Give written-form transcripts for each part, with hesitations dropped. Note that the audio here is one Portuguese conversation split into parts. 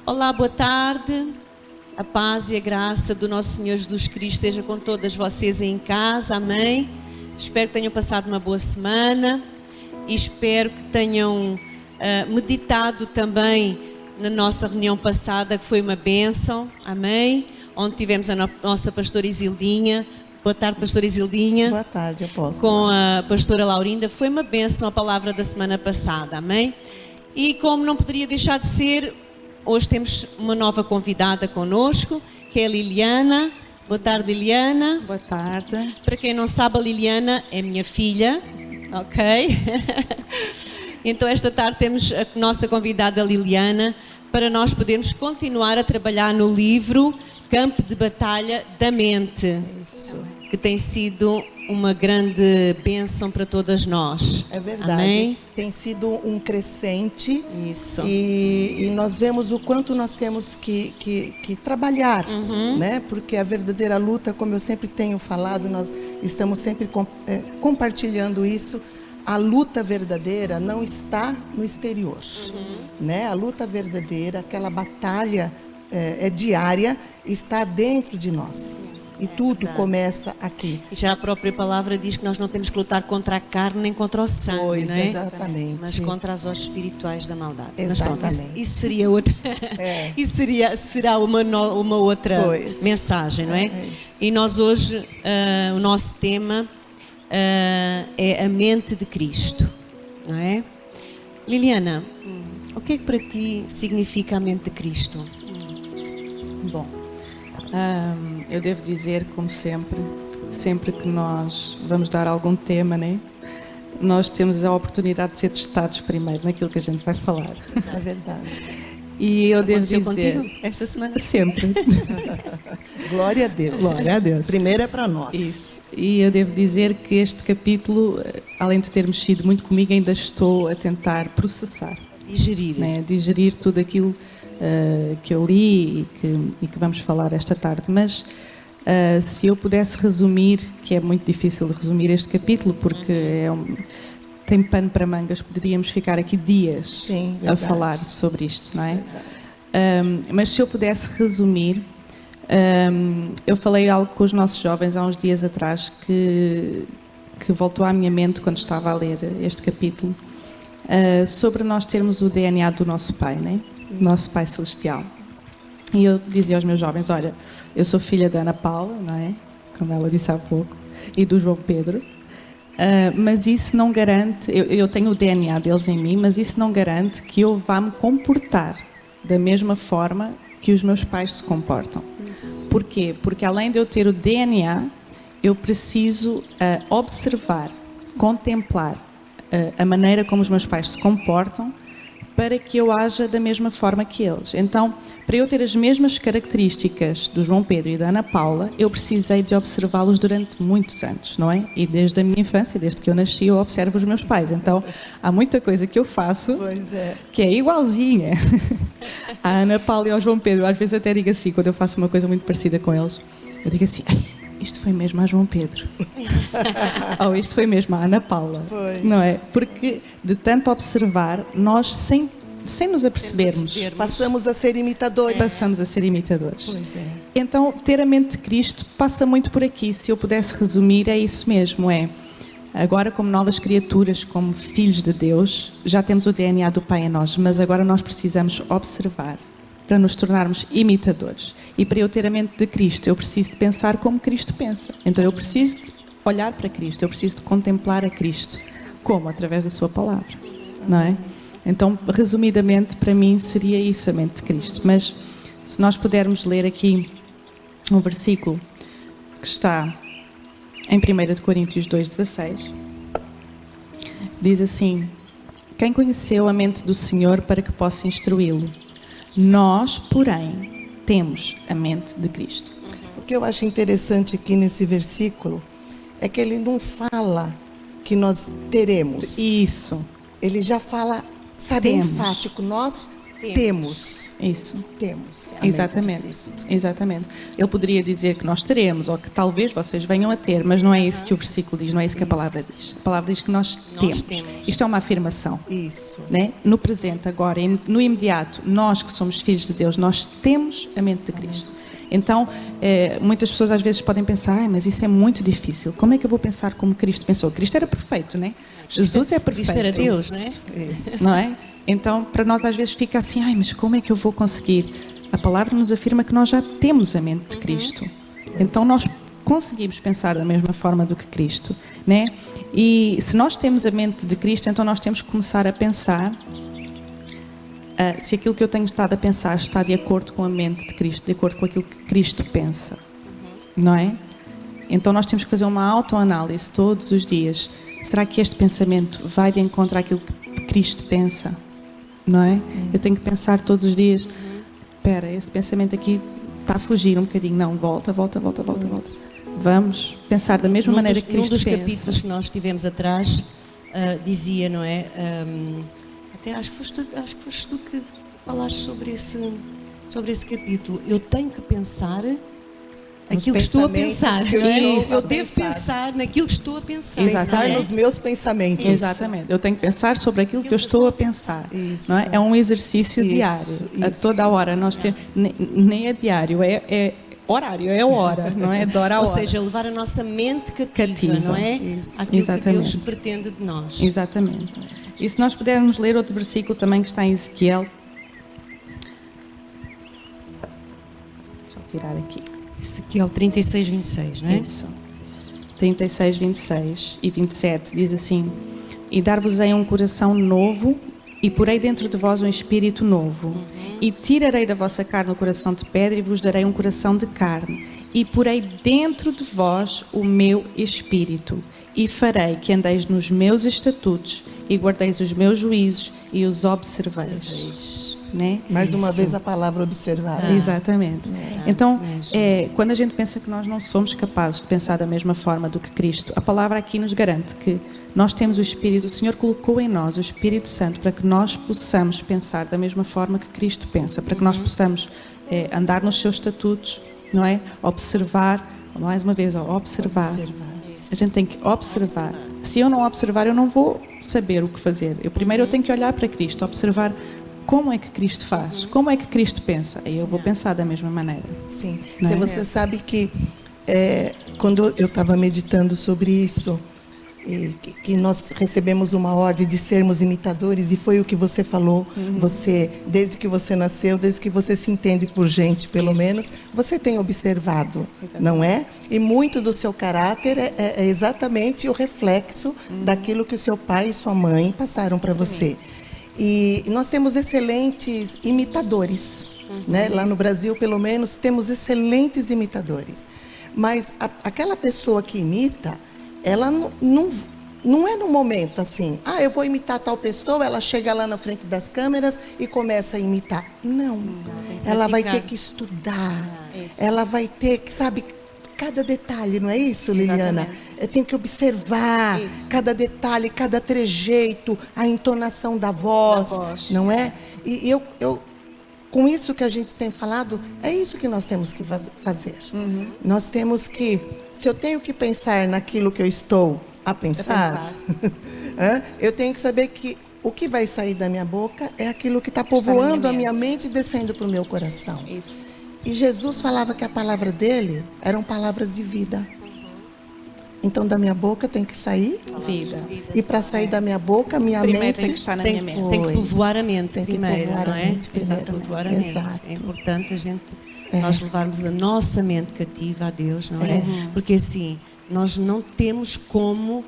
Olá, boa tarde. A paz e a graça do nosso Senhor Jesus Cristo seja com todas vocês aí em casa, amém? Espero que tenham passado uma boa semana e espero que tenham meditado também na nossa reunião passada, que foi uma bênção, amém? Onde tivemos a nossa pastora Isildinha. Boa tarde, pastora Isildinha. Boa tarde, apóstolo. Com a pastora Laurinda. Foi uma bênção a palavra da semana passada, amém? E como não poderia deixar de ser, hoje temos uma nova convidada conosco, que é a Liliana. Boa tarde, Liliana. Boa tarde. Para quem não sabe, a Liliana é minha filha, ok? Então esta tarde temos a nossa convidada Liliana para nós podermos continuar a trabalhar no livro Campo de Batalha da Mente. Isso. Que tem sido uma grande bênção para todas nós. É verdade. Amém? Tem sido um crescente. Isso. E nós vemos o quanto nós temos que trabalhar, né? Porque a verdadeira luta, como eu sempre tenho falado, nós estamos sempre compartilhando isso. A luta verdadeira não está no exterior, né? A luta verdadeira, aquela batalha diária, está dentro de nós. E tudo começa aqui. E já a própria palavra diz que nós não temos que lutar contra a carne nem contra o sangue, Pois, não é? exatamente. Mas contra as hostes espirituais da maldade. Exatamente. Mas pronto, isso seria outra. Isso será uma outra mensagem, não é? Isso. E nós hoje, o nosso tema é a mente de Cristo, não é? Liliana, o que é que para ti significa a mente de Cristo? Bom, eu devo dizer, como sempre que nós vamos dar algum tema, né? Nós temos a oportunidade de ser testados primeiro naquilo que a gente vai falar. É verdade. E eu devo dizer... contigo esta semana? Sempre. Glória a Deus. Glória a Deus. Primeiro é para nós. Isso. E eu devo dizer que este capítulo, além de ter mexido muito comigo, ainda estou a tentar processar. Digerir. Né? Digerir tudo aquilo que eu li e que vamos falar esta tarde. Mas se eu pudesse resumir, que é muito difícil de resumir este capítulo, porque tem pano para mangas, poderíamos ficar aqui dias a falar sobre isto, não é? Mas se eu pudesse resumir, eu falei algo com os nossos jovens há uns dias atrás que voltou à minha mente quando estava a ler este capítulo, sobre nós termos o DNA do nosso Pai, não é? Nosso Pai Celestial. E eu dizia aos meus jovens, olha, eu sou filha da Ana Paula, não é? Como ela disse há pouco, e do João Pedro, mas isso não garante, eu tenho o DNA deles em mim, mas isso não garante que eu vá me comportar da mesma forma que os meus pais se comportam. Porquê? Porque além de eu ter o DNA, eu preciso observar, contemplar a maneira como os meus pais se comportam, para que eu haja da mesma forma que eles. Então, para eu ter as mesmas características do João Pedro e da Ana Paula, eu precisei de observá-los durante muitos anos, não é? E desde a minha infância, desde que eu nasci, eu observo os meus pais. Então, há muita coisa que eu faço que é igualzinha à Ana Paula e ao João Pedro. Às vezes até digo assim, quando eu faço uma coisa muito parecida com eles, eu digo assim, isto foi mesmo a João Pedro. Ou isto foi mesmo a Ana Paula. Não é? Porque de tanto observar, nós sem nos apercebermos, passamos a ser imitadores. Passamos a ser imitadores. Pois é. Então, ter a mente de Cristo passa muito por aqui. Se eu pudesse resumir, é isso mesmo. Agora, como novas criaturas, como filhos de Deus, já temos o DNA do Pai em nós, mas agora nós precisamos observar para nos tornarmos imitadores. E para eu ter a mente de Cristo, eu preciso de pensar como Cristo pensa. Então eu preciso de olhar para Cristo, eu preciso de contemplar a Cristo. Como? Através da sua palavra, não é? Então, resumidamente, para mim seria isso, a mente de Cristo. Mas se nós pudermos ler aqui um versículo que está em 1 Coríntios 2,16, diz assim: quem conheceu a mente do Senhor para que possa instruí-lo? Nós, porém, temos a mente de Cristo. O que eu acho interessante aqui nesse versículo é que ele não fala que nós teremos. Isso. Ele já fala, sabe, enfático, nós temos. Isso. Temos a mente de Exatamente. Cristo. Exatamente. Ele poderia dizer que nós teremos, ou que talvez vocês venham a ter, mas não é isso que o versículo diz, não é isso que a palavra diz. A palavra diz que nós temos. Isto é uma afirmação. Isso. Né? No presente, agora, no imediato, nós que somos filhos de Deus, nós temos a mente de Cristo. Então, muitas pessoas às vezes podem pensar, mas isso é muito difícil. Como é que eu vou pensar como Cristo pensou? Cristo era perfeito, né? Jesus é perfeito. Cristo era Deus, né? Isso. Não é? Então, para nós às vezes fica assim, mas como é que eu vou conseguir? A palavra nos afirma que nós já temos a mente de Cristo. Então, nós conseguimos pensar da mesma forma do que Cristo, né? E se nós temos a mente de Cristo, então nós temos que começar a pensar se aquilo que eu tenho estado a pensar está de acordo com a mente de Cristo, de acordo com aquilo que Cristo pensa, não é? Então nós temos que fazer uma autoanálise todos os dias. Será que este pensamento vai de encontro àquilo que Cristo pensa? Não é? Eu tenho que pensar todos os dias, espera, esse pensamento aqui está a fugir um bocadinho. Não, volta. Vamos pensar da mesma maneira que Cristo pensa. Num dos capítulos que nós tivemos atrás, dizia, não é? Até acho que foste tu que falaste sobre esse capítulo. Eu tenho que pensar aquilo que estou a pensar, que não é? eu devo pensar naquilo que estou a pensar. Pensar não é? nos meus pensamentos. Exatamente. Eu tenho que pensar sobre aquilo que eu estou a pensar. Isso. Não é? É um exercício diário. A toda a hora. Nós temos, nem é diário, é horário, é hora, não é? De hora a hora. Ou seja, levar a nossa mente cativa. Não é? Isso. Aquilo Exatamente. que Deus pretende de nós. Exatamente. E se nós pudermos ler outro versículo também que está em Ezequiel. Deixa eu tirar aqui. Ezequiel 36, 26, não é? Isso. 36, 26 e 27 diz assim: E dar-vos-ei um coração novo, e porei dentro de vós um espírito novo. E tirarei da vossa carne o coração de pedra, e vos darei um coração de carne. E porei dentro de vós o meu espírito. E farei que andeis nos meus estatutos, e guardeis os meus juízos, e os observeis. Né? Mais uma vez a palavra observar. Exatamente. Então, quando a gente pensa que nós não somos capazes de pensar da mesma forma do que Cristo, a palavra aqui nos garante que nós temos o Espírito, o Senhor colocou em nós o Espírito Santo para que nós possamos pensar da mesma forma que Cristo pensa, para que nós possamos andar nos seus estatutos, não é? Observar, mais uma vez, observar. A gente tem que observar. Se eu não observar, eu não vou saber o que fazer. Primeiro eu tenho que olhar para Cristo, observar como é que Cristo faz, como é que Cristo pensa. Aí eu vou pensar da mesma maneira. Sim. Não é? Você sabe que quando eu estava meditando sobre isso, que nós recebemos uma ordem de sermos imitadores, e foi o que você falou, você, desde que você nasceu, desde que você se entende por gente, pelo menos, você tem observado, não é? E muito do seu caráter é exatamente o reflexo daquilo que o seu pai e sua mãe passaram para você. E nós temos excelentes imitadores, né? Lá no Brasil, pelo menos, temos excelentes imitadores. Mas aquela pessoa que imita, ela não é no momento assim, eu vou imitar tal pessoa, ela chega lá na frente das câmeras e começa a imitar. Não, ela vai ter que estudar, ela vai ter que, sabe, cada detalhe, não é isso, Liliana? Tem que observar cada detalhe, cada trejeito, a entonação da voz, não é? E eu com isso que a gente tem falado, é isso que nós temos que fazer. Nós temos que, se eu tenho que pensar naquilo que eu estou a pensar, eu tenho que saber que o que vai sair da minha boca é aquilo que está povoando a minha mente e descendo para o meu coração. Isso. E Jesus falava que a palavra dele eram palavras de vida. Então, da minha boca tem que sair vida. E para sair da minha boca, minha Primeiro mente tem que estar na minha mente. Tem que povoar a mente Tem que primeiro, povoar não a é? mente primeiro. Povoar a mente. Exato. É importante nós levarmos a nossa mente cativa a Deus, não é? Porque assim, nós não temos como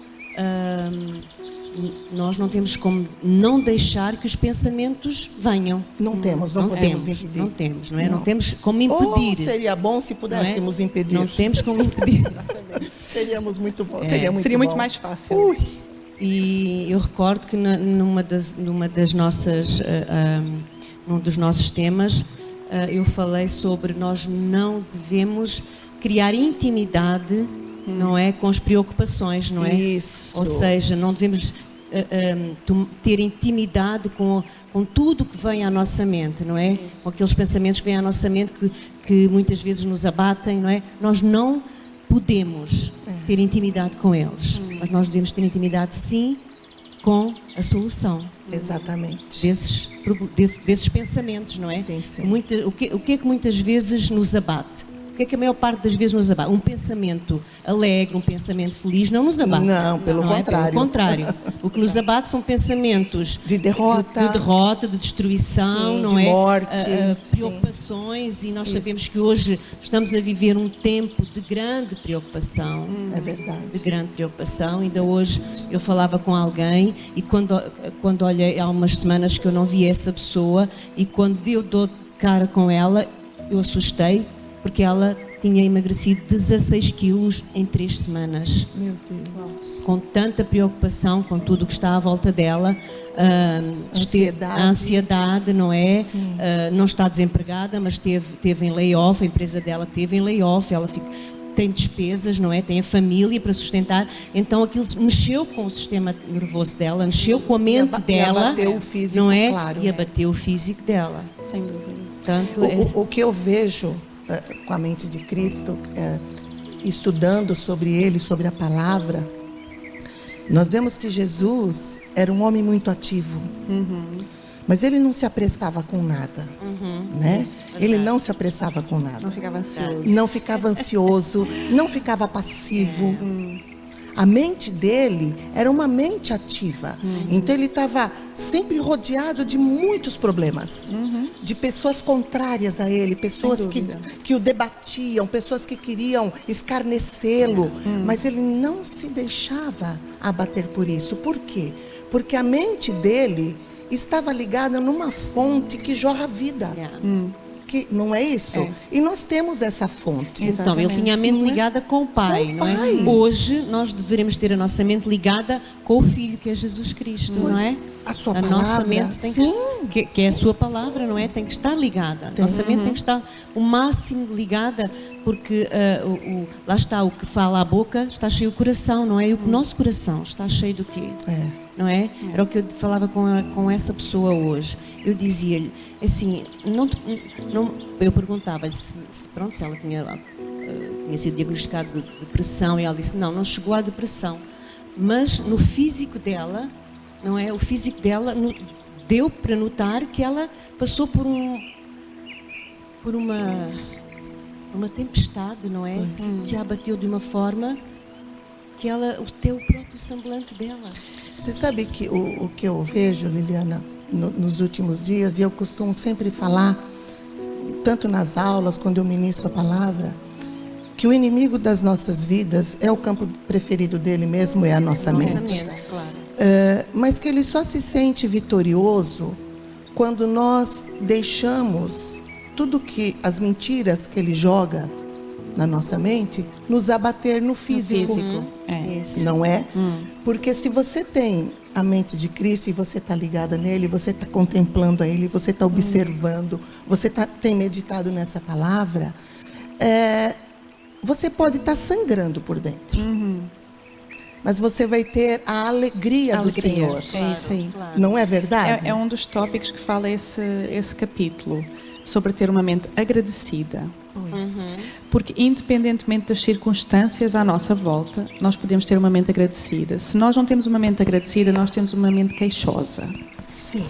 não deixar que os pensamentos venham. não podemos impedir. Não temos, não é? Não temos como impedir. Seria bom se pudéssemos impedir. Não temos como impedir. Seríamos muito bons. Seria bom. muito mais fácil. Ui. E eu recordo que num dos nossos temas, eu falei sobre nós não devemos criar intimidade, não é, com as preocupações, não é? Isso. Ou seja, não devemos ter intimidade com tudo que vem à nossa mente, não é? Isso. Com aqueles pensamentos que vêm à nossa mente que muitas vezes nos abatem, não é? Nós não podemos ter intimidade com eles, mas nós devemos ter intimidade sim com a solução Exatamente. desses pensamentos, não é? Sim, sim. O que é que muitas vezes nos abate? O que é que a maior parte das vezes nos abate? Um pensamento alegre, um pensamento feliz não nos abate. Não, pelo contrário. Pelo contrário. O que nos abate são pensamentos De derrota. de derrota, de destruição, Sim, não de é? morte, sim. Preocupações, e nós sabemos Isso. que hoje estamos a viver um tempo de grande preocupação. É verdade. De grande preocupação. Ainda hoje eu falava com alguém e quando olhei, há umas semanas que eu não vi essa pessoa, e quando eu dou de cara com ela, eu assustei, porque ela tinha emagrecido 16 quilos em 3 semanas. Meu Deus. Com tanta preocupação com tudo o que está à volta dela, Ansiedade. a ansiedade, não é? Sim. Não está desempregada, mas teve em layoff, a empresa dela teve em layoff, ela tem despesas, não é? Tem a família para sustentar, então aquilo mexeu com o sistema nervoso dela, mexeu com a mente dela, E abateu o físico, não é? claro. E abateu o físico dela. Sem dúvida. Portanto, O que eu vejo com a mente de Cristo, estudando sobre Ele, sobre a palavra, nós vemos que Jesus era um homem muito ativo. Mas ele não se apressava com nada, né? Ele não se apressava com nada. Não ficava ansioso. Não ficava ansioso, não ficava passivo. A mente dele era uma mente ativa. Então ele estava sempre rodeado de muitos problemas. De pessoas contrárias a ele, pessoas que o debatiam, pessoas que queriam escarnecê-lo. Mas ele não se deixava abater por isso. Por quê? Porque a mente dele estava ligada numa fonte que jorra vida. Que, não é isso? E nós temos essa fonte. Então, ele tinha a mente ligada com o Pai, Com o não é? Pai. Hoje, nós devemos ter a nossa mente ligada com o Filho, que é Jesus Cristo, Pois, não é? a sua nossa palavra, mente tem sim. que é a sua palavra, não é? Tem que estar ligada. A nossa mente tem que estar o máximo ligada, porque lá está, o que fala a boca está cheio o coração, não é? E o nosso coração está cheio do quê? Não é? Era o que eu falava com essa pessoa hoje. Eu dizia-lhe, assim, eu perguntava-lhe se ela tinha sido diagnosticada de depressão, e ela disse, não chegou à depressão, mas no físico dela, não é? O físico dela deu para notar que ela passou por uma tempestade, não é? Que a abateu de uma forma que até o próprio semblante dela. Você sabe que o que eu vejo, Liliana, nos últimos dias, e eu costumo sempre falar, tanto nas aulas, quando eu ministro a palavra, que o inimigo das nossas vidas é o campo preferido dele mesmo, é a nossa mente. Claro. Mas que ele só se sente vitorioso quando nós deixamos tudo que as mentiras que ele joga na nossa mente nos abater no físico. Isso. Não é? Porque se você tem a mente de Cristo e você está ligada nele, você está contemplando a ele, você está observando, você tem meditado nessa palavra, você pode estar sangrando por dentro. Mas você vai ter a alegria do Senhor. É isso aí. Não é verdade? É um dos tópicos que fala esse capítulo, sobre ter uma mente agradecida. Porque independentemente das circunstâncias à nossa volta, nós podemos ter uma mente agradecida. Se nós não temos uma mente agradecida, nós temos uma mente queixosa. Sim.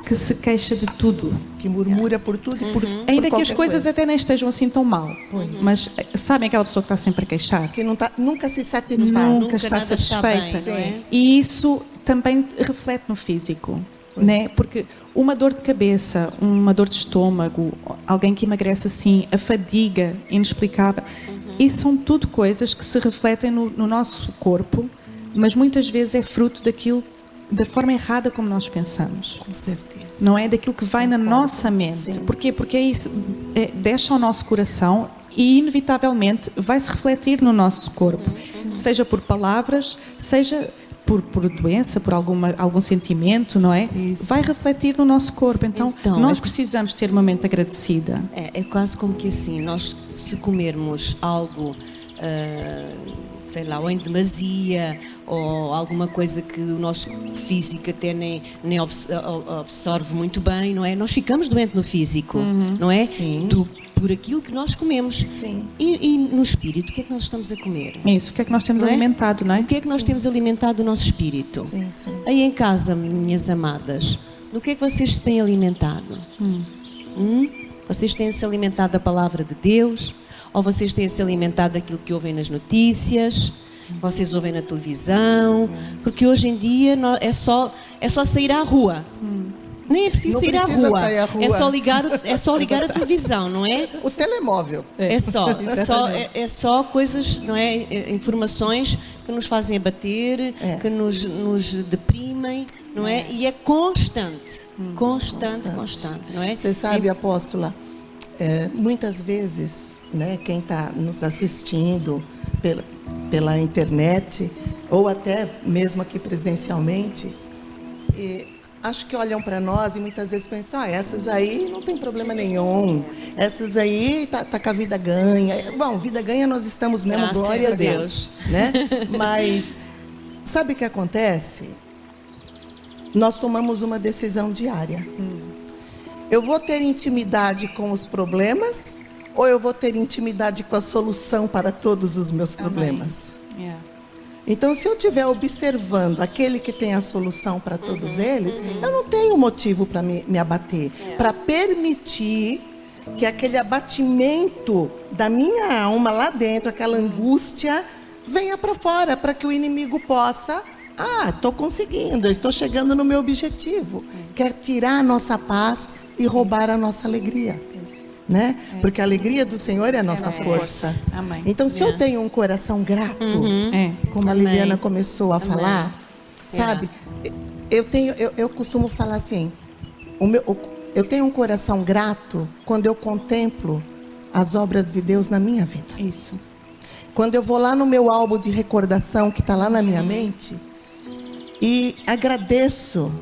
Que se queixa de tudo. Que murmura por tudo e por Ainda que as qualquer coisas coisa. até nem estejam assim tão mal. Mas sabem aquela pessoa que está sempre a queixar? Que nunca se satisfaz. Nunca está nada está satisfeita. bem, não é? E isso também reflete no físico. Né? Porque uma dor de cabeça, uma dor de estômago, alguém que emagrece assim, a fadiga inexplicável, isso são tudo coisas que se refletem no nosso corpo, mas muitas vezes é fruto daquilo, da forma errada como nós pensamos. Com certeza. Não é daquilo que vai na nossa mente. Sim. Porquê? Porque isso deixa ao nosso coração e inevitavelmente vai se refletir no nosso corpo, seja por palavras, seja por doença, por algum sentimento, não é? Isso. Vai refletir no nosso corpo. Então nós é- precisamos ter uma mente agradecida. É quase como que assim, nós se comermos algo sei lá, ou em demasia, ou alguma coisa que o nosso físico até nem absorve muito bem, não é? Nós ficamos doentes no físico, não é? Sim. Por aquilo que nós comemos. Sim. E no espírito, o que é que nós estamos a comer? Isso, o que é que nós temos Não é? alimentado, não é? O que é que nós temos alimentado o nosso espírito? Sim, sim. Aí em casa, minhas amadas, do que é que vocês se têm alimentado? Vocês têm-se alimentado da palavra de Deus? Ou vocês têm-se alimentado daquilo que ouvem nas notícias? Vocês ouvem na televisão? Porque hoje em dia é só sair à rua. Nem é preciso Não sair à precisa rua. sair à rua. É só ligar a televisão, não é? O telemóvel. É só coisas, não é? Informações que nos fazem abater, que nos deprimem, não é? E é constante, constante, não é? Você sabe, apóstola, muitas vezes, né, quem está nos assistindo pela internet, ou até mesmo aqui presencialmente, acho que olham para nós e muitas vezes pensam, essas aí não tem problema nenhum, essas aí tá com a vida ganha. Bom, vida ganha nós estamos mesmo, Graças glória a a Deus, né? Mas sabe o que acontece? Nós tomamos uma decisão diária. Eu vou ter intimidade com os problemas ou eu vou ter intimidade com a solução para todos os meus problemas? Yeah. Então, se eu estiver observando aquele que tem a solução para todos eles, eu não tenho motivo para me abater, para permitir que aquele abatimento da minha alma lá dentro, aquela angústia, venha para fora, para que o inimigo possa, estou conseguindo, eu estou chegando no meu objetivo. Quer tirar a nossa paz e roubar a nossa alegria. Né? Porque a alegria do Senhor é a nossa força. Amém. Então, se eu tenho um coração grato, como a Liliana começou a falar, sabe? Eu costumo falar assim, eu tenho um coração grato quando eu contemplo as obras de Deus na minha vida. Isso. Quando eu vou lá no meu álbum de recordação que está lá na minha mente e agradeço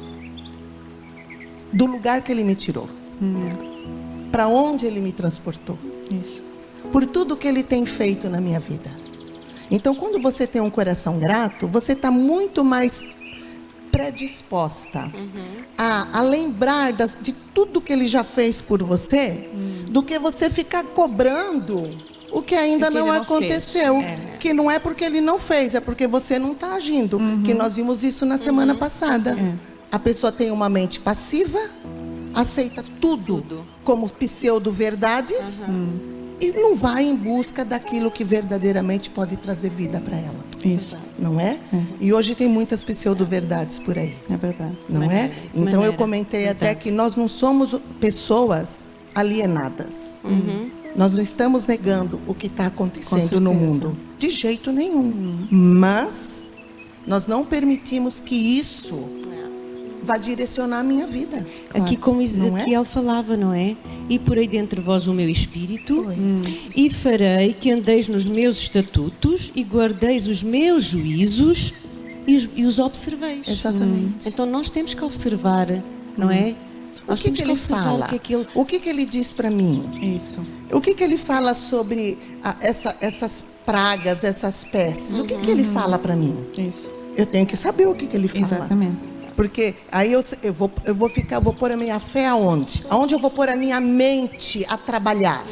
do lugar que Ele me tirou. Para onde Ele me transportou. Isso. Por tudo que Ele tem feito na minha vida. Então, quando você tem um coração grato, você está muito mais predisposta a lembrar de tudo que Ele já fez por você, do que você ficar cobrando o que ainda não aconteceu. Que não é porque Ele não fez, é porque você não está agindo. Que nós vimos isso na semana passada. A pessoa tem uma mente passiva, aceita tudo como pseudo-verdades e não vai em busca daquilo que verdadeiramente pode trazer vida para ela. Isso. Não é? E hoje tem muitas pseudo-verdades por aí. É verdade. Não é? Então eu comentei até que nós não somos pessoas alienadas. Nós não estamos negando o que está acontecendo no mundo. De jeito nenhum. Mas nós não permitimos que isso vai direcionar a minha vida. Claro. Aqui como aqui ele falava, não é? E porei dentre vós o meu espírito e farei que andeis nos meus estatutos e guardeis os meus juízos e os observeis. Exatamente. Então nós temos que observar, não é? O que ele fala? O que ele diz para mim? Isso. O que ele fala sobre essas pragas, essas pestes? O que ele fala para mim? Isso. Eu tenho que saber o que ele fala. Exatamente. Porque aí eu vou pôr a minha fé aonde? Aonde eu vou pôr a minha mente a trabalhar?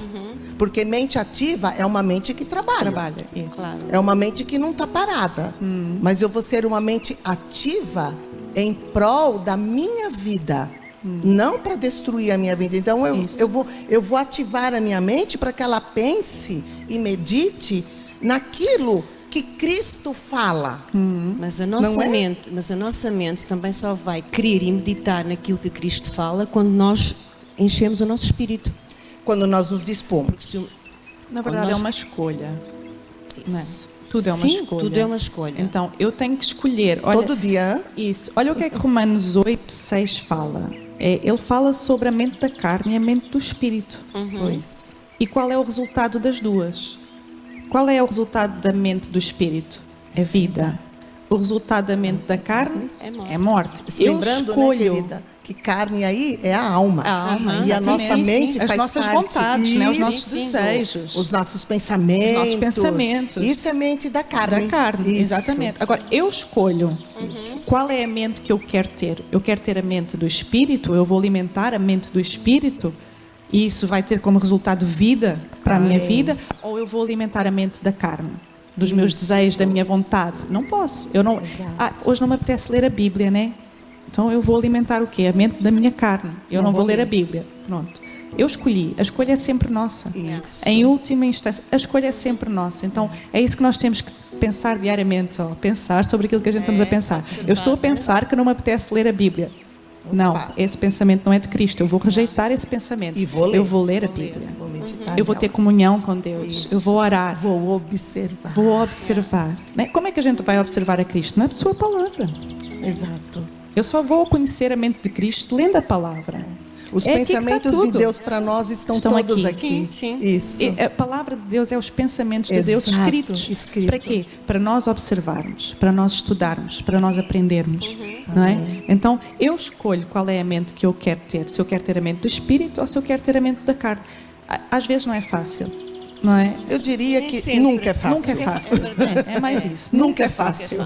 Porque mente ativa é uma mente que trabalha. Isso. Claro. É uma mente que não está parada. Mas eu vou ser uma mente ativa em prol da minha vida. Não para destruir a minha vida. Então eu vou ativar a minha mente para que ela pense e medite naquilo que Cristo fala. Mas a nossa mente também só vai querer e meditar naquilo que Cristo fala quando nós enchemos o nosso espírito. Quando nós nos dispomos. Na verdade é uma escolha. Não é? Tudo é uma escolha. Tudo é uma escolha. Então eu tenho que escolher. Olha, todo dia. Isso. Olha o que é que Romanos 8:6 fala. Ele fala sobre a mente da carne e a mente do espírito. Pois. E qual é o resultado das duas? Qual é o resultado da mente do espírito? É vida. o resultado da mente da carne é morte. Lembrando, né, querida, que carne aí é a alma. A alma, e a nossa mente faz as nossas parte. vontades, né? Os nossos Isso. desejos. Os nossos pensamentos. pensamentos. Isso é mente da carne. Da carne, Isso. exatamente. Agora, eu escolho qual é a mente que eu quero ter. Eu quero ter a mente do Espírito, eu vou alimentar a mente do Espírito e isso vai ter como resultado vida para a minha vida, ou eu vou alimentar a mente da carne, dos meus desejos, da minha vontade. Não posso. Eu não. Hoje não me apetece ler a Bíblia, né? Então eu vou alimentar o quê? A mente da minha carne. Eu não vou ler a Bíblia. Pronto. Eu escolhi. A escolha é sempre nossa. Isso. Em última instância, a escolha é sempre nossa. Então é isso que nós temos que pensar diariamente. Pensar sobre aquilo que a gente estamos a pensar. Eu estou a pensar que não me apetece ler a Bíblia. Não, esse pensamento não é de Cristo. Eu vou rejeitar esse pensamento. E vou ler. Eu vou ler a Bíblia. Vou meditar Eu vou ter comunhão com Deus. Isso. Eu vou orar. Vou observar. Vou observar. Né? Como é que a gente vai observar a Cristo? Na sua palavra. Exato. Eu só vou conhecer a mente de Cristo lendo a palavra. Os É aqui que pensamentos está de tudo. Deus para nós estão todos aqui. Sim. Isso. E a palavra de Deus é os pensamentos de Deus Exato, escritos. escrito. Para quê? Para nós observarmos, para nós estudarmos, para nós aprendermos. Não é? Então, eu escolho qual é a mente que eu quero ter. Se eu quero ter a mente do Espírito ou se eu quero ter a mente da carne. Às vezes não é fácil. Não é? Eu diria Nem que sempre. nunca é fácil. Nunca é fácil. É mais isso. Nunca é fácil.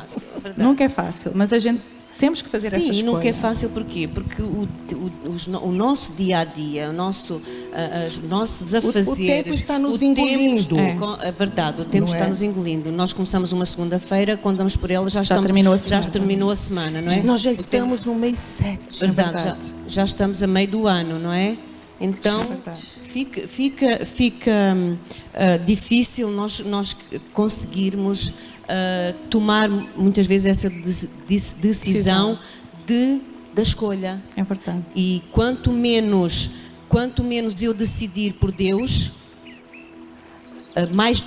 Nunca é fácil. Mas a gente temos que fazer essa Sim, escolha. nunca é fácil porquê? Porque o nosso dia a dia, os nossos afazeres. O tempo está nos o tempo engolindo. É verdade, o tempo Não está é? nos engolindo. Nós começamos uma segunda-feira, quando damos por ela, já terminou a semana. terminou a semana, não é? Nós já O tempo- estamos no mês 7. Verdade, verdade. já estamos a meio do ano, não é? Então É verdade. fica difícil nós conseguirmos tomar muitas vezes essa decisão da escolha. É verdade. E quanto menos eu decidir por Deus, mais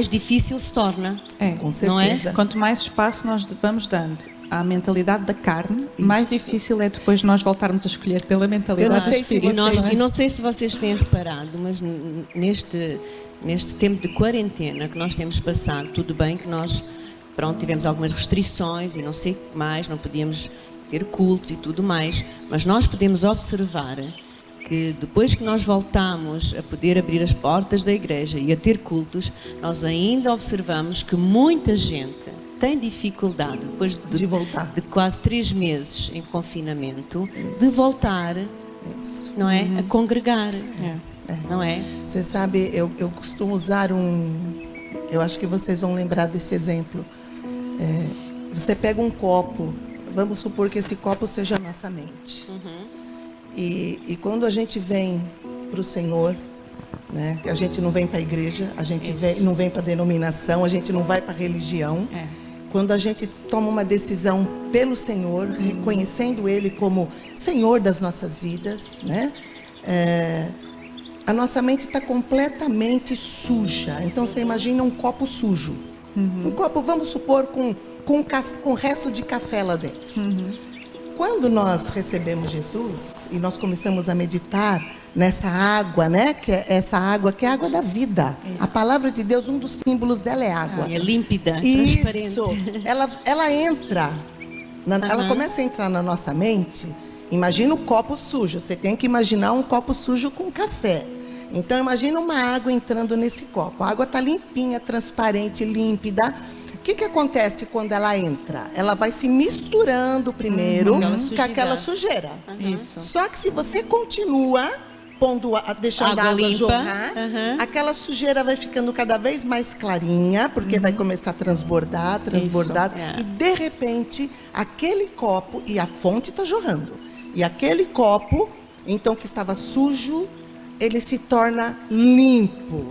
difícil se torna. Com Não é? certeza. Quanto mais espaço nós vamos dando à mentalidade da carne, mais difícil é depois nós voltarmos a escolher pela mentalidade Eu não do sei se Espírito. vocês- E não sei se vocês têm reparado, mas neste tempo de quarentena que nós temos passado, tudo bem que nós tivemos algumas restrições e não sei o que mais, não podíamos ter cultos e tudo mais, mas nós podemos observar que depois que nós voltamos a poder abrir as portas da igreja e a ter cultos, nós ainda observamos que muita gente tem dificuldade, depois De voltar. de quase 3 meses em confinamento, de voltar, Isso. não é? A congregar, É. não é? Você sabe, eu costumo usar eu acho que vocês vão lembrar desse exemplo. Você pega um copo, vamos supor que esse copo seja a nossa mente. E quando a gente vem para o Senhor, né, que a gente não vem para a igreja, a gente não vem para a denominação, a gente não vai para a religião. Quando a gente toma uma decisão pelo Senhor, reconhecendo Ele como Senhor das nossas vidas, né? A nossa mente está completamente suja. Então você imagina um copo sujo. Um copo, vamos supor, com resto de café lá dentro. Quando nós recebemos Jesus e nós começamos a meditar nessa água, né? Que é essa água que é a água da vida. A palavra de Deus, um dos símbolos dela é água. É límpida, transparente. Isso. Ela entra, ela começa a entrar na nossa mente. Imagina o copo sujo. Você tem que imaginar um copo sujo com café. Então imagina uma água entrando nesse copo. A água está limpinha, transparente, límpida. O que acontece quando ela entra? Ela vai se misturando primeiro com aquela sujeira. Isso. Só que se você continua deixando a Água água limpa. jorrar, aquela sujeira vai ficando cada vez mais clarinha, porque vai começar a transbordar. Isso. E de repente, aquele copo, e a fonte está jorrando, e aquele copo, então que estava sujo, ele se torna limpo.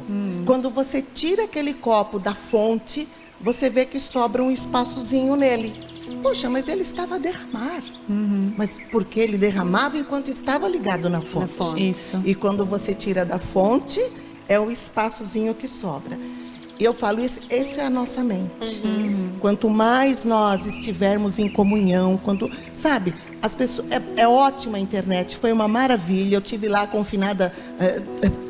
Quando você tira aquele copo da fonte, você vê que sobra um espaçozinho nele. Poxa, mas ele estava a derramar. Mas porque ele derramava enquanto estava ligado na fonte. Isso. E quando você tira da fonte, é o espaçozinho que sobra. E eu falo isso, essa é a nossa mente. Quanto mais nós estivermos em comunhão, sabe, as pessoas, é ótima a internet, foi uma maravilha. Eu tive lá confinada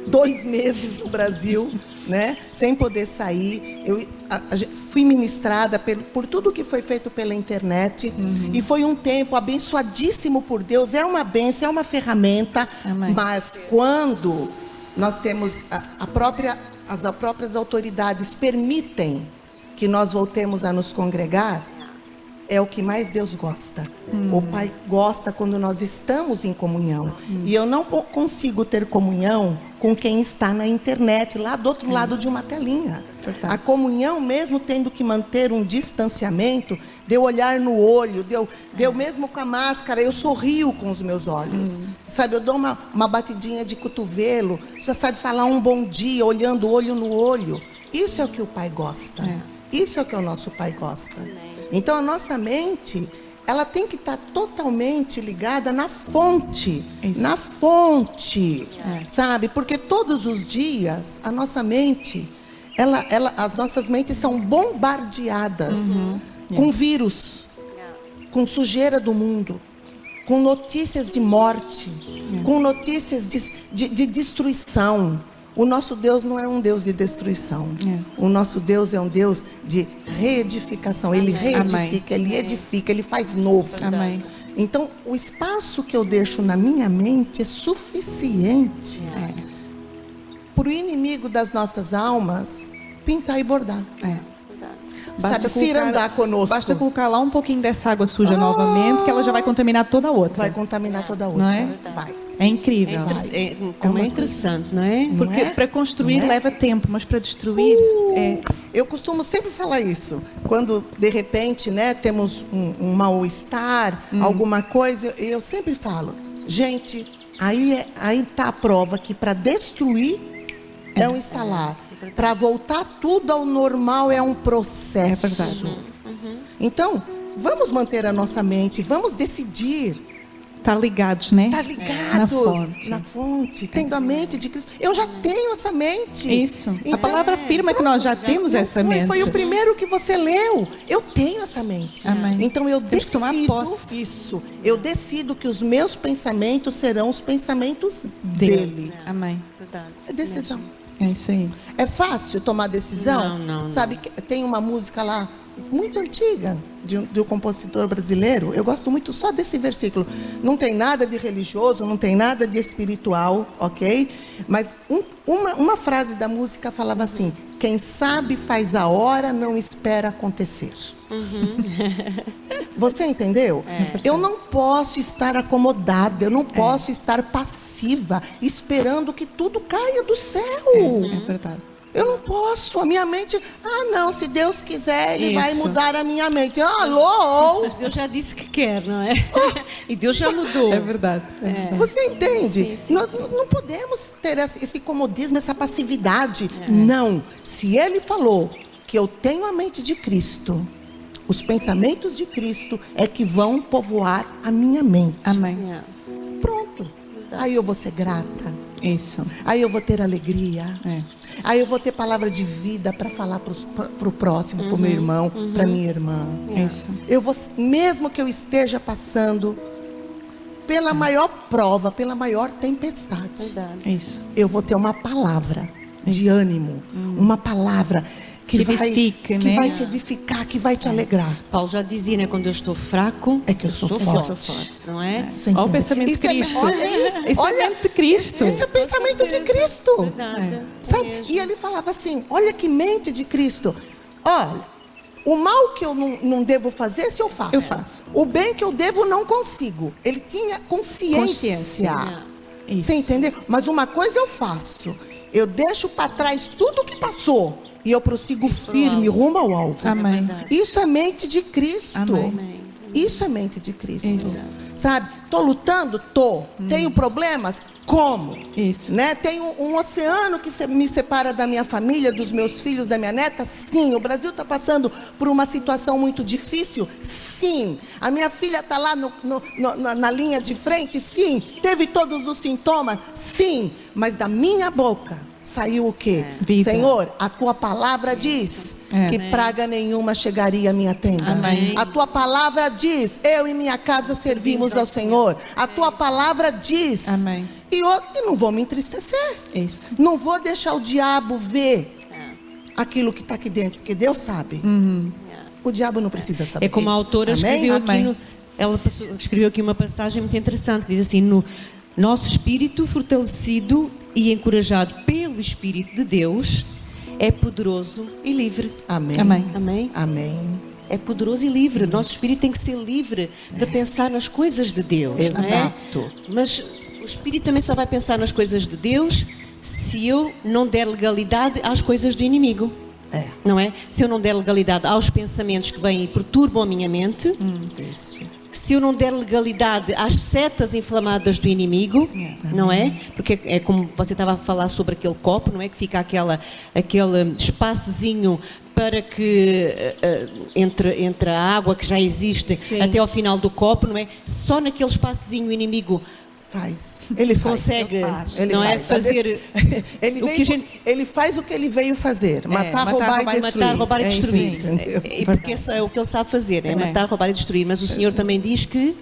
2 meses no Brasil, né, sem poder sair. fui ministrada por tudo que foi feito pela internet. E foi um tempo abençoadíssimo por Deus. É uma bênção, é uma ferramenta. Amém. Mas quando nós temos as próprias autoridades permitem que nós voltemos a nos congregar, é o que mais Deus gosta. O Pai gosta quando nós estamos em comunhão. E eu não consigo ter comunhão com quem está na internet, lá do outro lado de uma telinha. Verdade. A comunhão, mesmo tendo que manter um distanciamento, de eu olhar no olho, de eu mesmo com a máscara, eu sorrio com os meus olhos. Sabe, eu dou uma batidinha de cotovelo, você sabe falar um bom dia, olhando olho no olho. Isso é o que o Pai gosta. Isso é o que o nosso Pai gosta. Então a nossa mente, ela tem que estar totalmente ligada na fonte. Isso. Na fonte, sabe? Porque todos os dias a nossa mente, as nossas mentes são bombardeadas com vírus, com sujeira do mundo, com notícias de morte, com notícias de destruição. O nosso Deus não é um Deus de destruição. O nosso Deus é um Deus de reedificação. Ele reedifica, Ele edifica, Ele faz novo. Amém. Então, o espaço que eu deixo na minha mente é suficiente para o inimigo das nossas almas pintar e bordar. Sabe, cirandar conosco. Basta colocar lá um pouquinho dessa água suja novamente, que ela já vai contaminar toda a outra. Vai contaminar toda a outra. Não é? Vai. É incrível. Como é interessante, não é? Porque para construir leva tempo, mas para destruir Eu costumo sempre falar isso. Quando, de repente, né, temos um mal-estar, alguma coisa, eu sempre falo, gente, aí está a prova que para destruir é um instalar. Para voltar tudo ao normal é um processo. É verdade. Então, vamos manter a nossa mente, vamos decidir. Estar ligados, né? Estar ligados Na fonte. Tendo a mente de Cristo. Eu já tenho essa mente. Isso. Então, a palavra afirma que nós já temos essa mente. Foi o primeiro que você leu. Eu tenho essa mente. Amém. Então eu Temos que tomar decido posse. isso. Eu decido que os meus pensamentos serão os pensamentos dele. Amém. É decisão. É isso aí. É fácil tomar decisão? Não. Sabe, tem uma música lá muito antiga de um compositor brasileiro. Eu gosto muito só desse versículo. Não tem nada de religioso, não tem nada de espiritual, ok? Mas uma frase da música falava assim: quem sabe faz a hora, não espera acontecer. Você entendeu? Eu não posso estar acomodada, eu não posso estar passiva, esperando que tudo caia do céu. É verdade. Eu não posso, a minha mente, não, se Deus quiser, Ele vai Isso. mudar a minha mente. Alô? Mas Deus já disse que quer, não é? E Deus já mudou. É verdade. É verdade. Você entende? Nós não podemos ter esse comodismo, essa passividade. Não, se Ele falou que eu tenho a mente de Cristo, os pensamentos de Cristo é que vão povoar a minha mente. Amém. Pronto. Aí eu vou ser grata. Isso. Aí eu vou ter alegria. É. Aí eu vou ter palavra de vida para falar para o próximo, para o meu irmão, para minha irmã. Isso. Eu vou, mesmo que eu esteja passando pela maior prova, pela maior tempestade, Isso. eu vou ter uma palavra de ânimo, uma palavra que edifique, que né? vai te edificar, que vai te alegrar. Paulo já dizia, né? Quando eu estou fraco, É que eu sou forte. não é? Você Olha o entende? pensamento de Isso é- Cristo. olha aí, Esse é olha, a mente de Cristo. esse é o pensamento de Cristo. Verdade. Sabe? E ele falava assim: olha que mente de Cristo. Olha, o mal que eu não devo fazer, se eu faço. Eu faço. O bem que eu devo, não consigo. Ele tinha consciência. Isso. Você entendeu? Mas uma coisa eu faço: eu deixo para trás tudo que passou e eu prossigo firme rumo ao alvo. Amém. Isso é mente de Cristo. Amém. Isso é mente de Cristo. Isso. Sabe? Tô lutando? Tô. Tenho problemas? Como? Isso. Né? Tem um oceano que me separa da minha família, dos meus filhos, da minha neta? Sim. O Brasil está passando por uma situação muito difícil? Sim. A minha filha está lá na linha de frente? Sim. Teve todos os sintomas? Sim. Mas da minha boca saiu o quê? Vida. Senhor, a tua palavra diz que praga nenhuma chegaria à minha tenda. Amém. A tua palavra diz: eu e minha casa servimos ao Senhor. A tua palavra diz. Amém. E não vou me entristecer. Isso. Não vou deixar o diabo ver aquilo que está aqui dentro, porque Deus sabe. O diabo não precisa saber. É como a autora Amém? escreveu aqui, Amém. escreveu aqui uma passagem muito interessante, que diz assim: no nosso espírito fortalecido e encorajado pelo Espírito de Deus, é poderoso e livre. Amém. Amém. Amém? Amém. É poderoso e livre. Nosso espírito tem que ser livre para pensar nas coisas de Deus. Não é? Exato. Mas o espírito também só vai pensar nas coisas de Deus se eu não der legalidade às coisas do inimigo. É. Não é? Se eu não der legalidade aos pensamentos que vêm e perturbam a minha mente, Isso. se eu não der legalidade às setas inflamadas do inimigo, não é? Porque é como você estava a falar sobre aquele copo, não é? Que fica aquele espaçozinho para que entre a água que já existe Sim. até ao final do copo, não é? Só naquele espaçozinho o inimigo Faz. Ele faz. consegue, Ele não é? faz. Fazer Ele, o veio, que a gente... ele faz o que ele veio fazer. Matar, roubar e destruir. Matar, roubar e É isso destruir. mesmo. E porque isso é o que ele sabe fazer, é matar, roubar e destruir. Mas o Senhor também diz que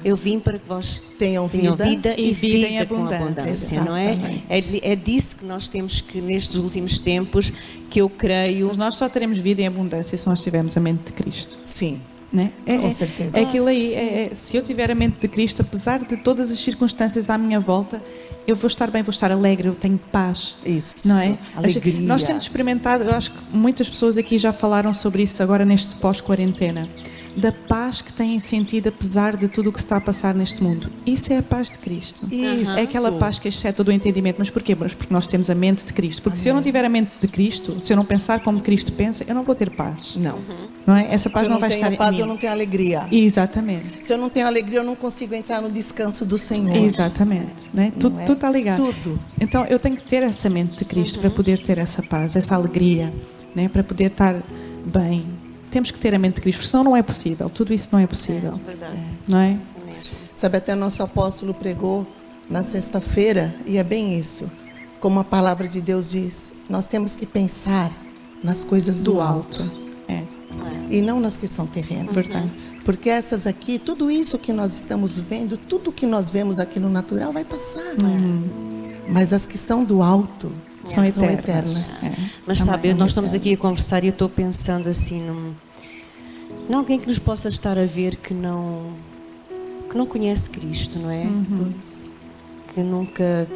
eu vim para que vós Tenham tenham vida vida e vida em com abundância, não é? Exatamente. É disso que nós temos que, nestes últimos tempos, que eu creio... Mas nós só teremos vida em abundância se nós tivermos a mente de Cristo. Sim. Né? Com certeza. É aquilo aí, se eu tiver a mente de Cristo, apesar de todas as circunstâncias à minha volta, eu vou estar bem, vou estar alegre, eu tenho paz. Isso. Não é? Alegria. Nós temos experimentado, eu acho que muitas pessoas aqui já falaram sobre isso agora neste pós-quarentena, da paz que têm sentido apesar de tudo o que se está a passar neste mundo. Isso é a paz de Cristo. Isso. É aquela paz que excede todo o entendimento. Mas porquê? Mas porque nós temos a mente de Cristo. Porque se eu não tiver a mente de Cristo, se eu não pensar como Cristo pensa, eu não vou ter paz. Não. Não é? Essa paz Se eu não vai estar tenho paz, em mim. eu não tenho alegria. Exatamente. Se eu não tenho alegria, eu não consigo entrar no descanso do Senhor. Exatamente. Né? Tudo é? está ligado. Tudo. Então eu tenho que ter essa mente de Cristo para poder ter essa paz, essa alegria, né? Para poder estar bem. Temos que ter a mente de Cristo, porque senão não é possível. Tudo isso não é possível. Verdade. Não é? Sabe, até nosso apóstolo pregou na sexta-feira, e é bem isso. Como a palavra de Deus diz, nós temos que pensar nas coisas do alto É, e não nas que são terrenas. verdade. Porque essas aqui, tudo isso que nós estamos vendo, tudo que nós vemos aqui no natural vai passar. Mas as que são do alto São são eternas. eternas. É. Mas Amém. sabe, nós estamos aqui a Eternas. conversar e eu estou pensando assim em alguém que nos possa estar a ver que não conhece Cristo, não é? Pois. Que nunca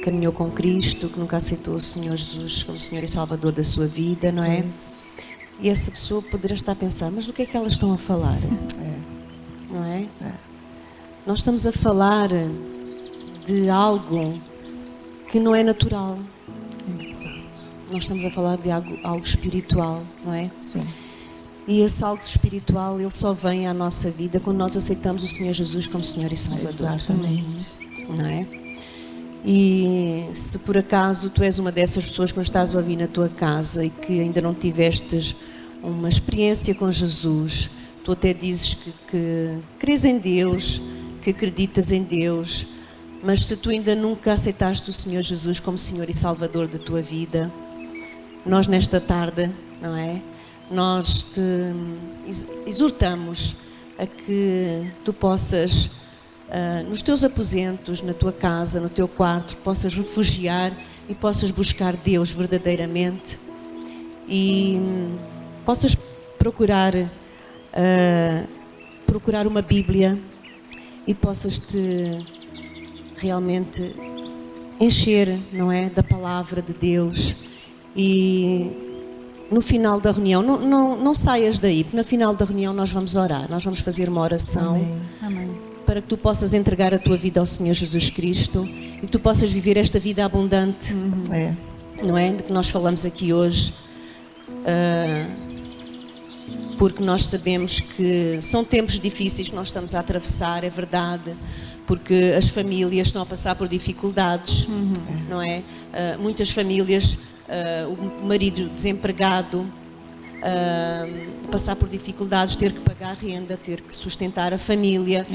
caminhou com Cristo, que nunca aceitou o Senhor Jesus como Senhor e Salvador da sua vida, não é? Pois. E essa pessoa poderá estar a pensar, mas do que é que elas estão a falar? Não é? Nós estamos a falar de algo que não é natural. Exato. Nós estamos a falar de algo espiritual, não é? Sim. E esse algo espiritual, ele só vem à nossa vida quando nós aceitamos o Senhor Jesus como Senhor e Salvador. Exatamente. Não é? E se por acaso tu és uma dessas pessoas que nos estás a ouvir na tua casa e que ainda não tivestes uma experiência com Jesus, tu até dizes que crês em Deus, que acreditas em Deus, mas se tu ainda nunca aceitaste o Senhor Jesus como Senhor e Salvador da tua vida, nós nesta tarde, não é? Nós te exortamos a que tu possas, nos teus aposentos, na tua casa, no teu quarto, possas refugiar e possas buscar Deus verdadeiramente e possas procurar uma Bíblia e possas te realmente encher, não é, da palavra de Deus. E no final da reunião, não saias daí, porque no final da reunião nós vamos orar, nós vamos fazer uma oração. Amém. Amém. Para que tu possas entregar a tua vida ao Senhor Jesus Cristo e que tu possas viver esta vida abundante, É. não é? De que nós falamos aqui hoje, porque nós sabemos que são tempos difíceis que nós estamos a atravessar, é verdade, porque as famílias estão a passar por dificuldades, não é? Muitas famílias, o marido desempregado, passar por dificuldades, ter que pagar renda, ter que sustentar a família.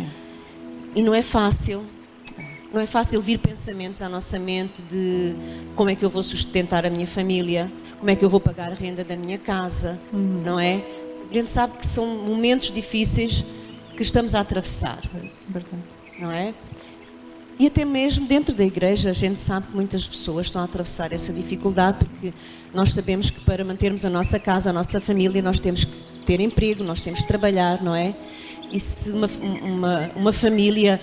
E não é fácil. Não é fácil vir pensamentos à nossa mente de como é que eu vou sustentar a minha família, como é que eu vou pagar a renda da minha casa, não é? A gente sabe que são momentos difíceis que estamos a atravessar, Verdade. não é? E até mesmo dentro da igreja, a gente sabe que muitas pessoas estão a atravessar essa dificuldade, porque nós sabemos que para mantermos a nossa casa, a nossa família, nós temos que ter emprego, nós temos que trabalhar, não é? E se uma família,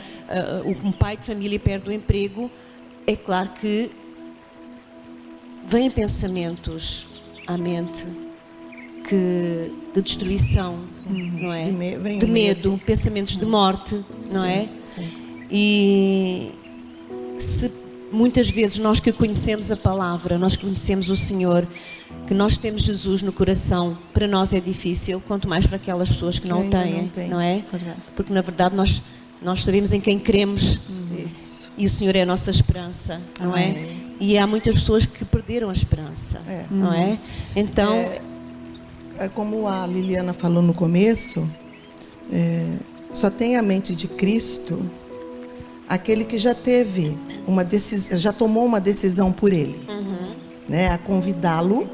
um pai de família perde o emprego, é claro que vêm pensamentos à mente de destruição, não é? De medo, pensamentos de morte, não é? Sim. E se muitas vezes nós que conhecemos a palavra, nós que conhecemos o Senhor, que nós temos Jesus no coração, para nós é difícil, quanto mais para aquelas pessoas que não têm, não é? Porque na verdade nós sabemos em quem queremos. Isso. E o Senhor é a nossa esperança, não é? E há muitas pessoas que perderam a esperança, não é? Então... como a Liliana falou no começo, só tem a mente de Cristo aquele que já teve uma decisão, já tomou uma decisão por Ele, né? A convidá-lo,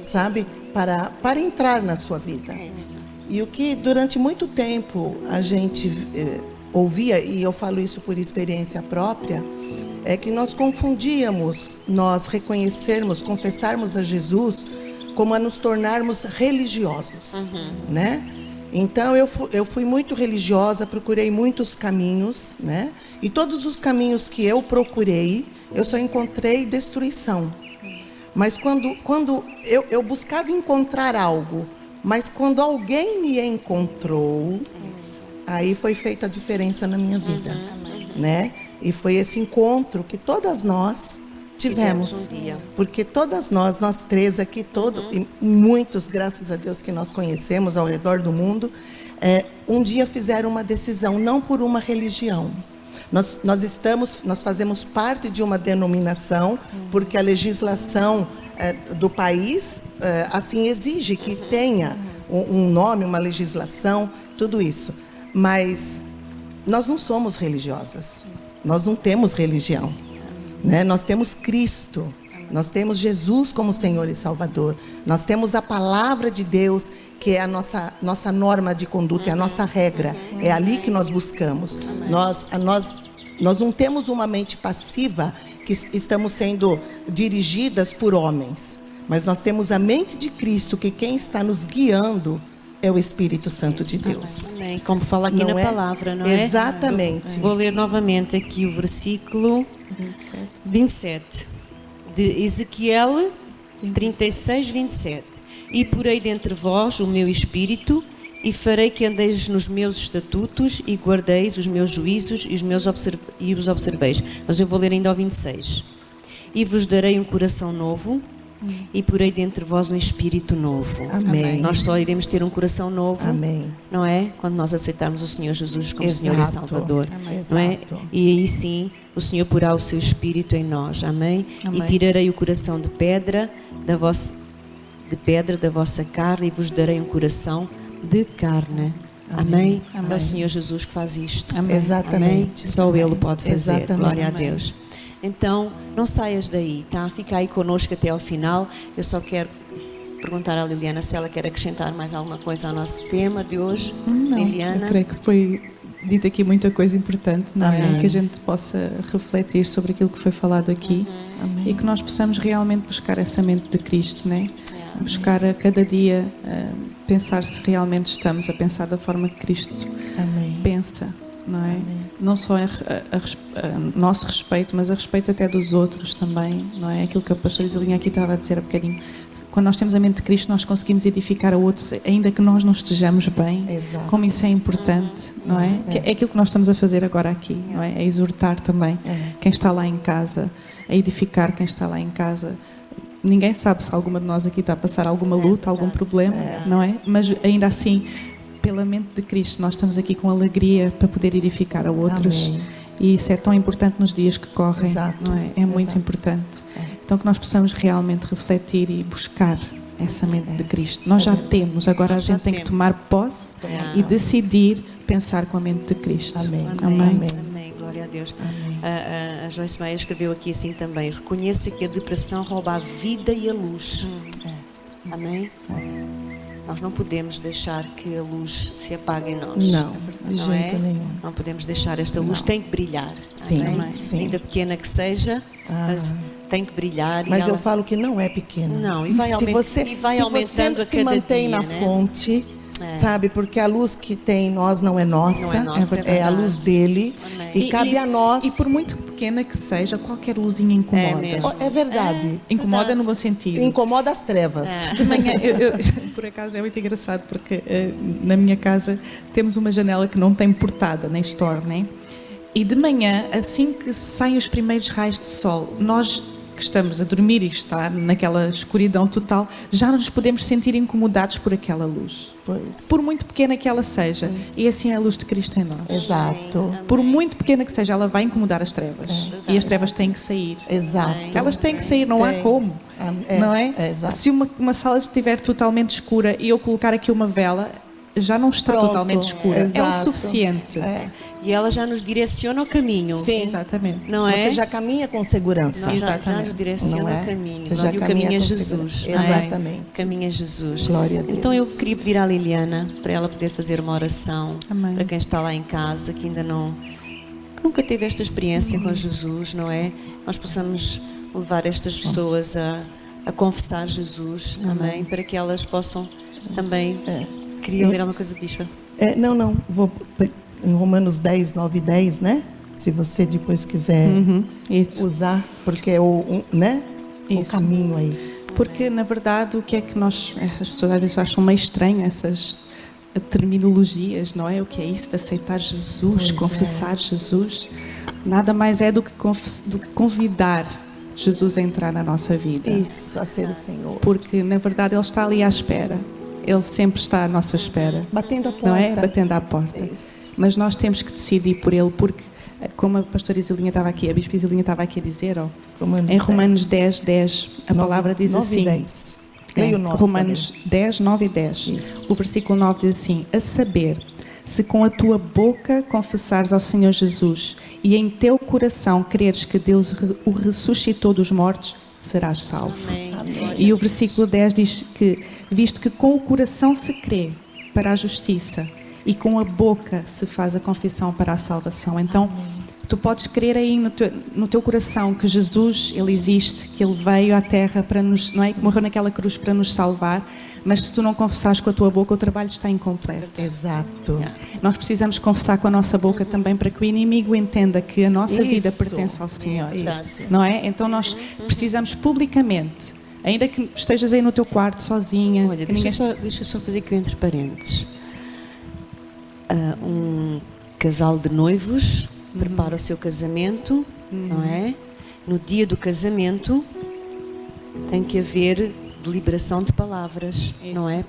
sabe, para entrar na sua vida. E o que durante muito tempo a gente ouvia, e eu falo isso por experiência própria, é que nós confundíamos nós reconhecermos, confessarmos a Jesus como a nos tornarmos religiosos, né? Então eu fui muito religiosa, procurei muitos caminhos, né? E todos os caminhos que eu procurei, eu só encontrei destruição. Mas quando eu buscava encontrar algo, mas quando alguém me encontrou, aí foi feita a diferença na minha vida, né? E foi esse encontro que todas nós tivemos, porque todas nós três aqui, e muitos, graças a Deus, que nós conhecemos ao redor do mundo, um dia fizeram uma decisão, não por uma religião. Nós fazemos parte de uma denominação, porque a legislação do país assim exige que tenha um nome, uma legislação, tudo isso. Mas nós não somos religiosas, nós não temos religião. Né? Nós temos Cristo, nós temos Jesus como Senhor e Salvador, nós temos a palavra de Deus, que é a nossa norma de conduta, é a nossa regra, é ali que nós buscamos. Nós não temos uma mente passiva que estamos sendo dirigidas por homens, mas nós temos a mente de Cristo, que quem está nos guiando é o Espírito Santo de Deus. Amém. Como fala aqui na palavra, não é? Exatamente. Vou ler novamente aqui o versículo 27 de Ezequiel 36, 27. E porei dentre vós o meu espírito, e farei que andeis nos meus estatutos, e guardeis os meus juízos, e os observeis. Mas eu vou ler ainda ao 26. E vos darei um coração novo, e porei dentre vós um espírito novo. Amém. Nós só iremos ter um coração novo, amém, não é? Quando nós aceitarmos o Senhor Jesus como exato, Senhor e Salvador, não é? E aí sim o Senhor porá o seu espírito em nós, amém? E tirarei o coração de pedra da vossa carne, e vos darei um coração de carne. Amém? É o Senhor Jesus que faz isto. Amém. Exatamente. Amém? Só Ele pode fazer. Exatamente. Glória a Deus. Então, não saias daí, tá? Fica aí connosco até ao final. Eu só quero perguntar à Liliana se ela quer acrescentar mais alguma coisa ao nosso tema de hoje. Não, Liliana? eu creio que foi dito aqui muita coisa importante, não é? Amém. Que a gente possa refletir sobre aquilo que foi falado aqui. Amém. E que nós possamos realmente buscar essa mente de Cristo, né? Buscar a cada dia pensar se realmente estamos a pensar da forma que Cristo Amém. pensa, não é? Amém. Não só a nosso respeito, mas a respeito até dos outros também, não é? Aquilo que a pastora Isalinha aqui estava a dizer há bocadinho. Quando nós temos a mente de Cristo, nós conseguimos edificar a outros, ainda que nós não estejamos bem. Exato. Como isso é importante, não é? É aquilo que nós estamos a fazer agora aqui, não é? É exortar também quem está lá em casa, a edificar quem está lá em casa. Ninguém sabe se alguma de nós aqui está a passar alguma luta, algum problema, não é? Mas ainda assim, pela mente de Cristo, nós estamos aqui com alegria para poder edificar a outros. Amém. E isso é tão importante nos dias que correm, Exato. não é? É muito Exato. importante. Então que nós possamos realmente refletir e buscar essa mente de Cristo. Nós já temos, agora a gente tem que tomar posse e decidir pensar com a mente de Cristo. Amém. Amém. Amém. Amém. Glória a Deus. Amém. A Joyce Meyer escreveu aqui assim também: reconheça que a depressão rouba a vida e a luz. Amém? nós não podemos deixar que a luz se apague em nós. Não, de Não jeito é? nenhum. Não podemos deixar esta luz, Não. tem que brilhar. Sim, amém? sim. Ainda pequena que seja, mas tem que brilhar. Mas e eu ela... falo que não é pequena. Não, e vai, se você, e vai se aumentando você a se cada mantém dia, na né? fonte, sabe? Porque a luz que tem em nós não é nossa, Não é nossa, é a verdade. luz dele. Amém. E cabe a nós. E por muito pequena que seja, qualquer luzinha incomoda. mesmo. É verdade. Incomoda no bom sentido. Incomoda as trevas. De manhã, por acaso é muito engraçado porque na minha casa temos uma janela que não tem portada, nem store, né? E de manhã, assim que saem os primeiros raios de sol, nós que estamos a dormir e está naquela escuridão total, já nos podemos sentir incomodados por aquela luz. Pois. Por muito pequena que ela seja. E assim é a luz de Cristo em nós. Exato. Por muito pequena que seja, ela vai incomodar as trevas. E as trevas têm que sair. Exato. Elas têm que sair, não há Tem. como. Não é? Exato. Se uma sala estiver totalmente escura e eu colocar aqui uma vela, já não está Pronto, totalmente escura. É o exato. suficiente. E ela já nos direciona o caminho. Sim. Exatamente. Não é? Você já caminha com segurança. Nós já Exatamente. nos direciona Não é? o caminho. Você já E o caminha caminho é com Jesus. segurança. não é? Exatamente. O caminho é Jesus. Glória a Deus. Então eu queria pedir à Liliana para ela poder fazer uma oração Amém. para quem está lá em casa, que ainda não, que nunca teve esta experiência com Jesus, não é? Nós possamos levar estas pessoas a confessar Jesus, amém? Para que elas possam também. Queria ler alguma coisa, Bispa? Não. Vou em Romanos 10, 9 e 10, né? Se você depois quiser Isso. usar, porque é né? O Isso. caminho aí. Porque, na verdade, o que é que as pessoas às vezes acham meio estranho essas terminologias, não é? O que é isso de aceitar Jesus, Pois confessar Jesus? Nada mais é do que convidar Jesus a entrar na nossa vida. Isso, a ser o Senhor. Porque, na verdade, Ele está ali à espera. Ele sempre está à nossa espera. Batendo a porta. Não é? Batendo à porta. Isso. Mas nós temos que decidir por Ele, porque, como a pastora Isilinha estava aqui, a Bispa Isilinha estava aqui a dizer, em Romanos 10, 10, a palavra diz 9 assim... e 10. Leia o 9 Romanos também. 10, 9 e 10. Isso. O versículo 9 diz assim: a saber, se com a tua boca confessares ao Senhor Jesus e em teu coração creres que Deus o ressuscitou dos mortos, serás salvo. Amém. E o versículo 10 diz que, visto que com o coração se crê para a justiça e com a boca se faz a confissão para a salvação. Então, tu podes crer aí no teu coração que Jesus, Ele existe, que Ele veio à terra para nos, não é? Que morreu naquela cruz para nos salvar, mas se tu não confessares com a tua boca, o trabalho está incompleto. Exato. Nós precisamos confessar com a nossa boca também para que o inimigo entenda que a nossa vida Isso. pertence ao Senhor. Isso. Não é? Então nós precisamos publicamente, ainda que estejas aí no teu quarto sozinha. Olha, que ninguém deixa eu só fazer aqui entre parênteses. Um casal de noivos prepara o seu casamento, não é? No dia do casamento tem que haver deliberação de palavras, não é?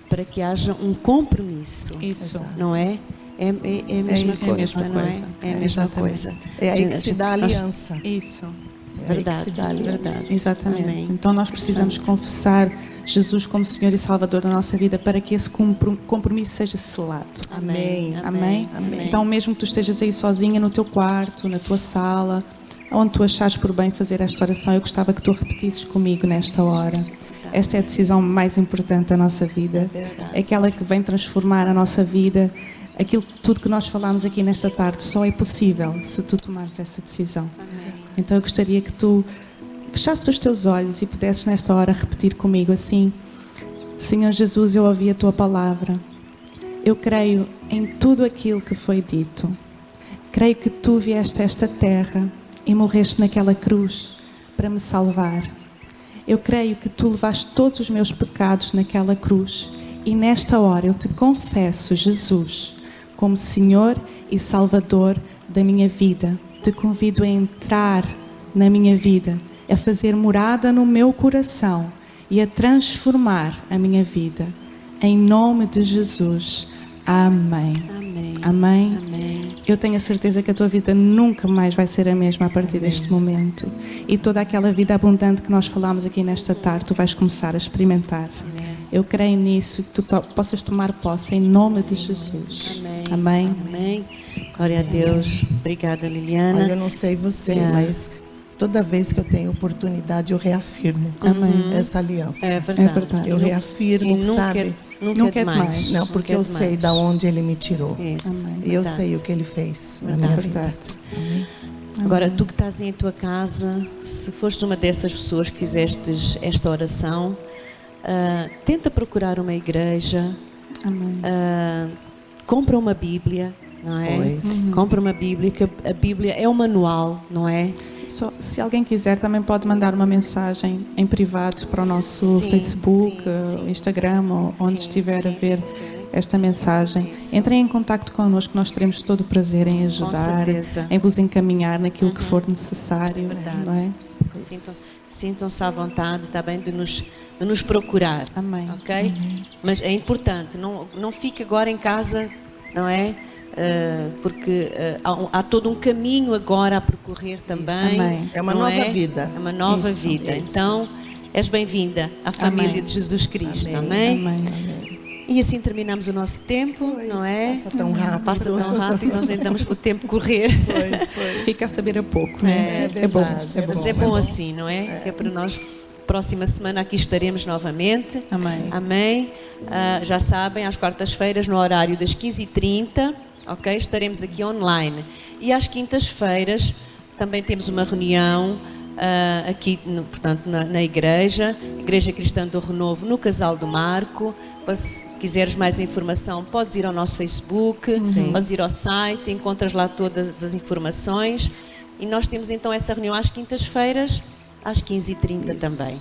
Para que haja um compromisso, Isso. não é? É a mesma isso. coisa, não é? coisa. É a mesma Exatamente. coisa. É aí que se dá a Nós- aliança. Isso. É aí que Verdade, se dá a aliança. verdade. Exatamente. Amém. Então nós precisamos confessar Jesus como Senhor e Salvador da nossa vida para que esse compromisso seja selado. Amém. Amém? Amém. Então mesmo que tu estejas aí sozinha no teu quarto, na tua sala, onde tu achares por bem fazer esta oração, eu gostava que tu repetisses comigo nesta hora. Esta é a decisão mais importante da nossa vida. É aquela que vem transformar a nossa vida. Aquilo tudo que nós falámos aqui nesta tarde só é possível se tu tomares essa decisão. Então eu gostaria que tu fechasses os teus olhos e pudesses nesta hora repetir comigo assim: Senhor Jesus, eu ouvi a tua palavra. Eu creio em tudo aquilo que foi dito. Creio que tu vieste a esta terra e morreste naquela cruz para me salvar. Eu creio que tu levaste todos os meus pecados naquela cruz e nesta hora eu te confesso, Jesus, como Senhor e Salvador da minha vida. Te convido a entrar na minha vida, a fazer morada no meu coração e a transformar a minha vida. Em nome de Jesus. Amém. Amém. Amém. Amém. Eu tenho a certeza que a tua vida nunca mais vai ser a mesma a partir deste momento. E toda aquela vida abundante que nós falámos aqui nesta tarde, tu vais começar a experimentar. Eu creio nisso, que tu possas tomar posse em nome de Jesus. Amém. Amém. Glória a Deus. Obrigada, Liliana. Olha, eu não sei você, mas toda vez que eu tenho oportunidade, eu reafirmo essa aliança. É verdade. É verdade. Eu reafirmo, nunca, sabe? Nunca é demais. Não, porque Nunca é eu sei demais. da onde Ele me tirou. Isso. E eu Verdade. sei o que Ele fez na É minha verdade. vida. Agora, tu que estás em tua casa, se foste uma dessas pessoas que fizestes esta oração, tenta procurar uma igreja, Amém. compra uma Bíblia, não é? Pois. Compra uma Bíblia, que a Bíblia é um manual, não é? Só, se alguém quiser, também pode mandar uma mensagem em privado para o nosso Sim, Facebook, sim. Instagram, ou onde Sim, estiver a sim, ver sim. esta mensagem. Isso. Entrem em contacto connosco, nós teremos todo o prazer em ajudar, certeza. em vos encaminhar naquilo que for necessário. É verdade. Não é? Sintam-se à vontade, está bem, de nos procurar. Amém. Ok? Mas é importante, não fique agora em casa, não é? Porque há todo um caminho agora a percorrer também. Amém. É uma não nova vida. É uma nova Isso, vida. isso. Então, és bem-vinda à família Amém. de Jesus Cristo. Amém. Amém? Amém. E assim terminamos o nosso tempo, Pois, não é? passa tão rápido. Passa tão rápido, nós nem damos para o tempo correr. Pois. Fica a saber a pouco, né? É bom. verdade, é Mas bom, é bom bom. assim, não é? Que é para nós, próxima semana aqui estaremos novamente. Amém. Amém. Já sabem, às quartas-feiras, no horário das 15h30, ok? Estaremos aqui online. E às quintas-feiras também temos uma reunião aqui, portanto, na Igreja Cristã do Renovo, no Casal do Marco. Se quiseres mais informação, podes ir ao nosso Facebook, podes ir ao site, encontras lá todas as informações. E nós temos então essa reunião às quintas-feiras, às 15h30 também.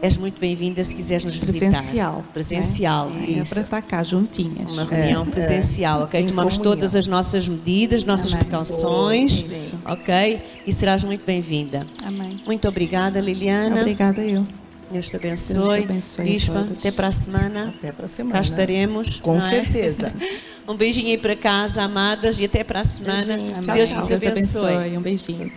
És muito bem-vinda se quiseres nos visitar. Presencial. Presencial, né? É isso. para estar cá juntinhas. Uma reunião presencial, ok? Em Tomamos comunhão. todas as nossas medidas, nossas Amém. precauções, Isso. ok? E serás muito bem-vinda. Amém. Muito obrigada, Liliana. Obrigada eu. Deus te abençoe. Deus te abençoe a Bispa, todos. até para a semana. Até para a Cá semana. estaremos. Com não é? certeza. Um beijinho aí para casa, amadas, e até para a semana. Beijinho. Deus Tchau, vos tchau. abençoe. Um beijinho.